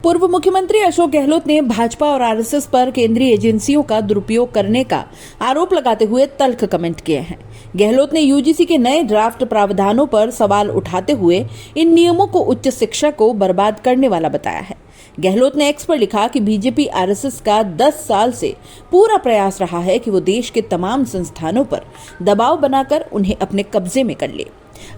पूर्व मुख्यमंत्री अशोक गहलोत ने भाजपा और आरएसएस पर केंद्रीय एजेंसियों का दुरुपयोग करने का आरोप लगाते हुए तल्ख कमेंट किए हैं। गहलोत ने यूजीसी के नए ड्राफ्ट प्रावधानों पर सवाल उठाते हुए इन नियमों को उच्च शिक्षा को बर्बाद करने वाला बताया है। गहलोत ने एक्स पर लिखा कि बीजेपी आरएसएस का 10 साल से पूरा प्रयास रहा है कि वो देश के तमाम संस्थानों पर दबाव बनाकर उन्हें अपने कब्जे में कर ले।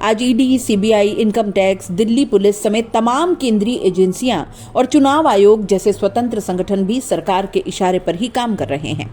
आज ED, CBI, income tax, Delhi police समेत तमाम केंद्रीय एजेंसियां और चुनाव आयोग जैसे स्वतंत्र संगठन भी सरकार के इशारे पर ही काम कर रहे हैं।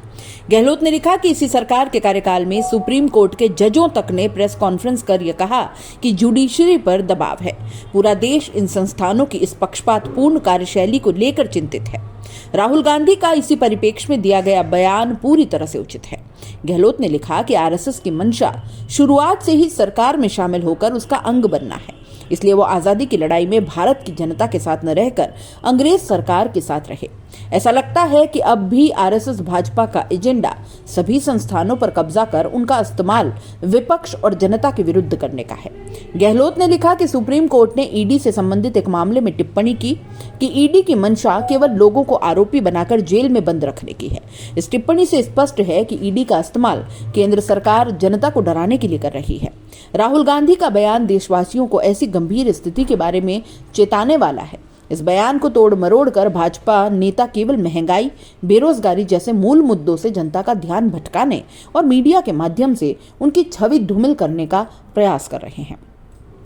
गहलोत ने लिखा कि इसी सरकार के कार्यकाल में सुप्रीम कोर्ट के जजों तक ने प्रेस कॉन्फ्रेंस कर यह कहा कि जुडिशरी पर दबाव है। पूरा देश इन संस्थानों की इस पक्षपातपूर्ण कार्यशैली को लेकर चिंतित है। राहुल गांधी का इसी परिप्रेक्ष्य में दिया गया बयान पूरी तरह से उचित है। गहलोत ने लिखा कि आरएसएस की मंशा शुरुआत से ही सरकार में शामिल होकर उसका अंग बनना है, इसलिए वो आजादी की लड़ाई में भारत की जनता के साथ न रहकर अंग्रेज सरकार के साथ रहे। ऐसा लगता है कि अब भी आरएसएस भाजपा का एजेंडा सभी संस्थानों पर कब्जा कर उनका इस्तेमाल विपक्ष और जनता के विरुद्ध करने का है। गहलोत ने लिखा कि सुप्रीम कोर्ट ने ईडी से संबंधित एक मामले में टिप्पणी की कि ईडी की मंशा केवल लोगों को आरोपी बनाकर जेल में बंद रखने की है। इस टिप्पणी से स्पष्ट है कि ईडी का इस्तेमाल केंद्र सरकार जनता को डराने के लिए कर रही है। राहुल गांधी का बयान देशवासियों को ऐसी गंभीर स्थिति के बारे में चेताने वाला है। इस बयान को तोड़ मरोड़ कर भाजपा नेता केवल महंगाई, बेरोजगारी जैसे मूल मुद्दों से जनता का ध्यान भटकाने और मीडिया के माध्यम से उनकी छवि धूमिल करने का प्रयास कर रहे हैं।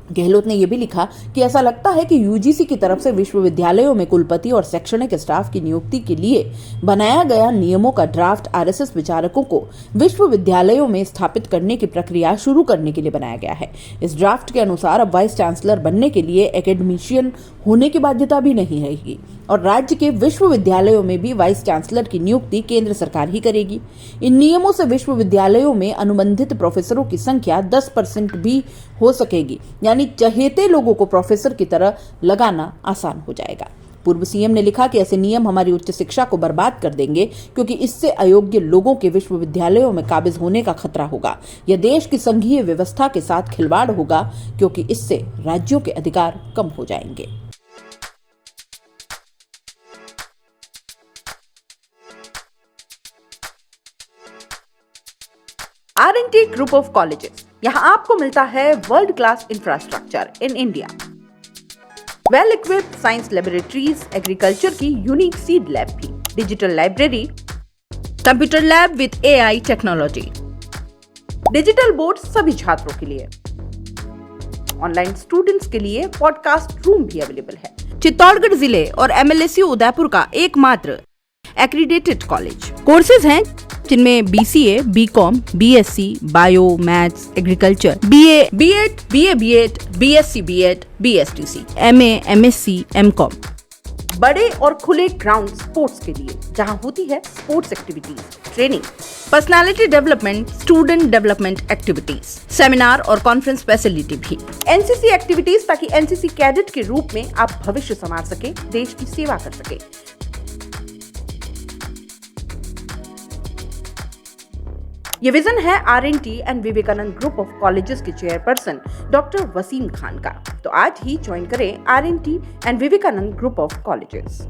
गहलोत ने यह भी लिखा कि ऐसा लगता है कि यूजीसी की तरफ से विश्वविद्यालयों में कुलपति और शैक्षणिक स्टाफ की नियुक्ति के लिए बनाया गया नियमों का ड्राफ्ट आरएसएस विचारकों को विश्वविद्यालयों में स्थापित करने की प्रक्रिया शुरू करने के लिए बनाया गया है। इस ड्राफ्ट के अनुसार अब वाइस चांसलर बनने के लिए एकेडमिशियन होने की बाध्यता भी नहीं रहेगी और राज्य के विश्वविद्यालयों में भी वाइस चांसलर की नियुक्ति केंद्र सरकार ही करेगी। इन नियमों से विश्वविद्यालयों में अनुबंधित प्रोफेसरों की संख्या 10% भी हो सकेगी, यानी चहेते लोगों को प्रोफेसर की तरह लगाना आसान हो जाएगा। पूर्व सीएम ने लिखा कि ऐसे नियम हमारी उच्च शिक्षा को बर्बाद कर देंगे, क्योंकि इससे अयोग्य लोगों के विश्वविद्यालयों में काबिज होने का खतरा होगा। यह देश की संघीय व्यवस्था के साथ खिलवाड़ होगा, क्योंकि इससे राज्यों के अधिकार कम हो जाएंगे। R&T ग्रुप ऑफ कॉलेजेस, यहाँ आपको मिलता है world class infrastructure in India, well equipped science laboratories, agriculture की यूनिक सीड लैब भी, digital library, computer lab with AI technology, digital board सभी छात्रों के लिए, ऑनलाइन स्टूडेंट्स के लिए पॉडकास्ट रूम भी अवेलेबल है। चित्तौड़गढ़ जिले और MLSU उदयपुर का एकमात्र एक्रीडेटेड कॉलेज। कोर्सेज हैं जिनमें BCA, BCom, BSc, bio, maths, agriculture, BA, B.Ed, BA, B.Ed, BSc, B.Ed, BSTC, MA, MSc, MCom। बड़े और खुले ग्राउंड स्पोर्ट्स के लिए, जहां होती है sports activities, training, personality development, student development activities, seminar और कॉन्फ्रेंस फैसिलिटी भी, NCC एक्टिविटीज, ताकि NCC कैडेट के रूप में आप भविष्य संवार सके, देश की सेवा कर सके। ये विजन है R&T and Vivekananda group of colleges के चेयरपर्सन डॉक्टर वसीम खान का। तो आज ही ज्वाइन करें R&T and Vivekananda group of colleges.